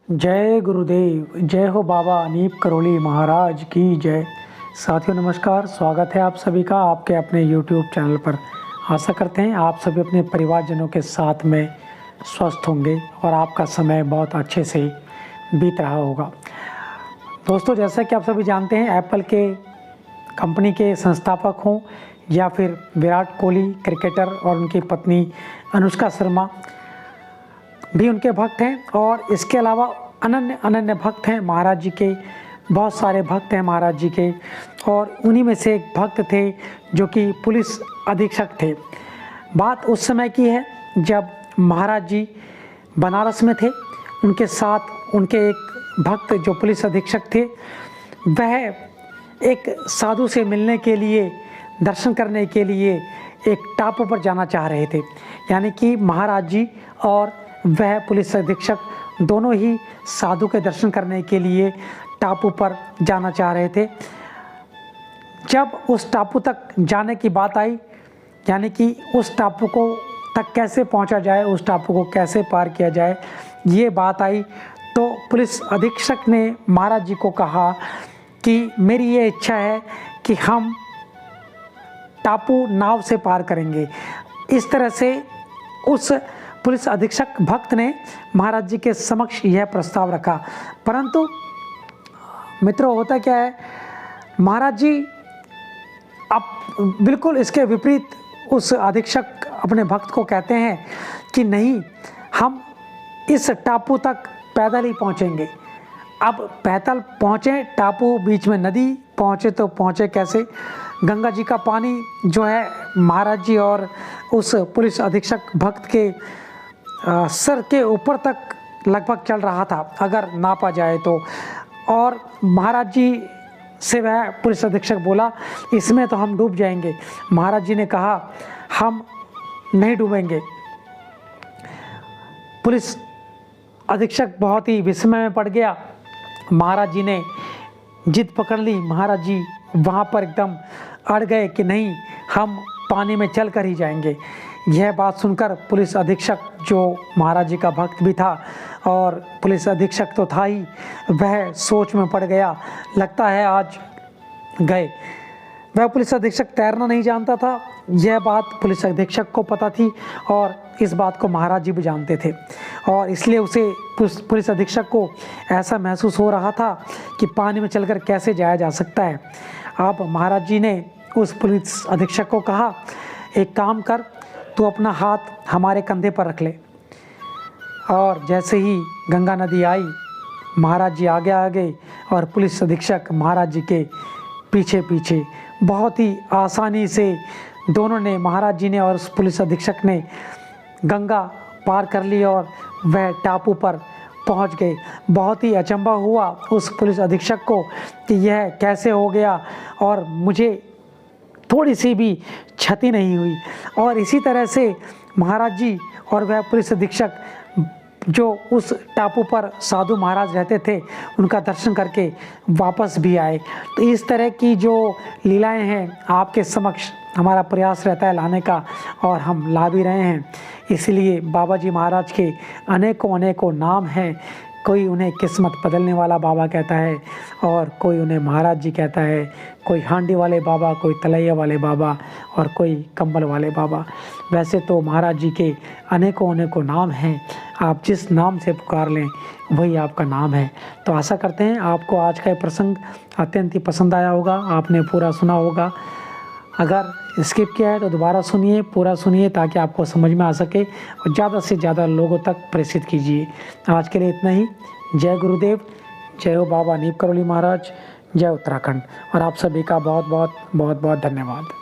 जय गुरुदेव, जय हो बाबा अनीप करोली महाराज की जय। साथियों नमस्कार, स्वागत है आप सभी का आपके अपने YouTube चैनल पर। आशा करते हैं आप सभी अपने परिवारजनों के साथ में स्वस्थ होंगे और आपका समय बहुत अच्छे से बीत रहा होगा। दोस्तों, जैसा कि आप सभी जानते हैं, एप्पल के कंपनी के संस्थापक हों या फिर विराट कोहली क्रिकेटर और उनकी पत्नी अनुष्का शर्मा भी उनके भक्त हैं, और इसके अलावा अनन्य अनन्य भक्त हैं महाराज जी के। बहुत सारे भक्त हैं महाराज जी के, और उन्हीं में से एक भक्त थे जो कि पुलिस अधीक्षक थे। बात उस समय की है जब महाराज जी बनारस में थे। उनके साथ उनके एक भक्त जो पुलिस अधीक्षक थे, वह एक साधु से मिलने के लिए, दर्शन करने के लिए एक टापू पर जाना चाह रहे थे। यानी कि महाराज जी और वह पुलिस अधीक्षक दोनों ही साधु के दर्शन करने के लिए टापू पर जाना चाह रहे थे। जब उस टापू तक जाने की बात आई, यानी कि उस टापू को तक कैसे पहुंचा जाए, उस टापू को कैसे पार किया जाए, ये बात आई, तो पुलिस अधीक्षक ने महाराज जी को कहा कि मेरी ये इच्छा है कि हम टापू नाव से पार करेंगे। इस तरह से उस पुलिस अधीक्षक भक्त ने महाराज जी के समक्ष यह प्रस्ताव रखा। परंतु मित्रों, होता क्या है, महाराज जी अब बिल्कुल इसके विपरीत उस अधीक्षक अपने भक्त को कहते हैं कि नहीं, हम इस टापू तक पैदल ही पहुंचेंगे। अब पैदल पहुंचे, टापू बीच में नदी, पहुंचे तो पहुंचे कैसे? गंगा जी का पानी जो है महाराज जी और उस पुलिस अधीक्षक भक्त के सर के ऊपर तक लगभग चल रहा था, अगर नापा जाए तो। और महाराज जी से वह पुलिस अधीक्षक बोला, इसमें तो हम डूब जाएंगे। महाराज जी ने कहा, हम नहीं डूबेंगे। पुलिस अधीक्षक बहुत ही विस्मय में पड़ गया। महाराज जी ने जिद पकड़ ली। महाराज जी वहाँ पर एकदम अड़ गए कि नहीं, हम पानी में चल कर ही जाएंगे। यह बात सुनकर पुलिस अधीक्षक, जो महाराज जी का भक्त भी था और पुलिस अधीक्षक तो था ही, वह सोच में पड़ गया। लगता है आज गए। वह पुलिस अधीक्षक तैरना नहीं जानता था। यह बात पुलिस अधीक्षक को पता थी और इस बात को महाराज जी भी जानते थे, और इसलिए उसे पुलिस अधीक्षक को ऐसा महसूस हो रहा था कि पानी में चलकर कैसे जाया जा सकता है। अब महाराज जी ने उस पुलिस अधीक्षक को कहा, एक काम कर, तू अपना हाथ हमारे कंधे पर रख ले। और जैसे ही गंगा नदी आई, महाराज जी आगे आ गए और पुलिस अधीक्षक महाराज जी के पीछे पीछे। बहुत ही आसानी से दोनों ने, महाराज जी ने और उस पुलिस अधीक्षक ने, गंगा पार कर ली और वह टापू पर पहुंच गए। बहुत ही अचंभा हुआ उस पुलिस अधीक्षक को कि यह कैसे हो गया और मुझे थोड़ी सी भी क्षति नहीं हुई। और इसी तरह से महाराज जी और वह पुलिस अधीक्षक जो उस टापू पर साधु महाराज रहते थे, उनका दर्शन करके वापस भी आए। तो इस तरह की जो लीलाएं हैं आपके समक्ष हमारा प्रयास रहता है लाने का, और हम ला भी रहे हैं। इसलिए बाबा जी महाराज के अनेकों अनेकों नाम हैं। कोई उन्हें किस्मत बदलने वाला बाबा कहता है, और कोई उन्हें महाराज जी कहता है, कोई हांडी वाले बाबा, कोई तलैया वाले बाबा, और कोई कंबल वाले बाबा। वैसे तो महाराज जी के अनेकों अनेकों नाम हैं। आप जिस नाम से पुकार लें वही आपका नाम है। तो आशा करते हैं आपको आज का ये प्रसंग अत्यंत ही पसंद आया होगा, आपने पूरा सुना होगा। अगर स्किप किया है तो दोबारा सुनिए, पूरा सुनिए, ताकि आपको समझ में आ सके और ज़्यादा से ज़्यादा लोगों तक प्रेषित कीजिए। आज के लिए इतना ही। जय गुरुदेव, जय हो बाबा अनीप करोली महाराज, जय उत्तराखंड। और आप सभी का बहुत बहुत बहुत बहुत धन्यवाद।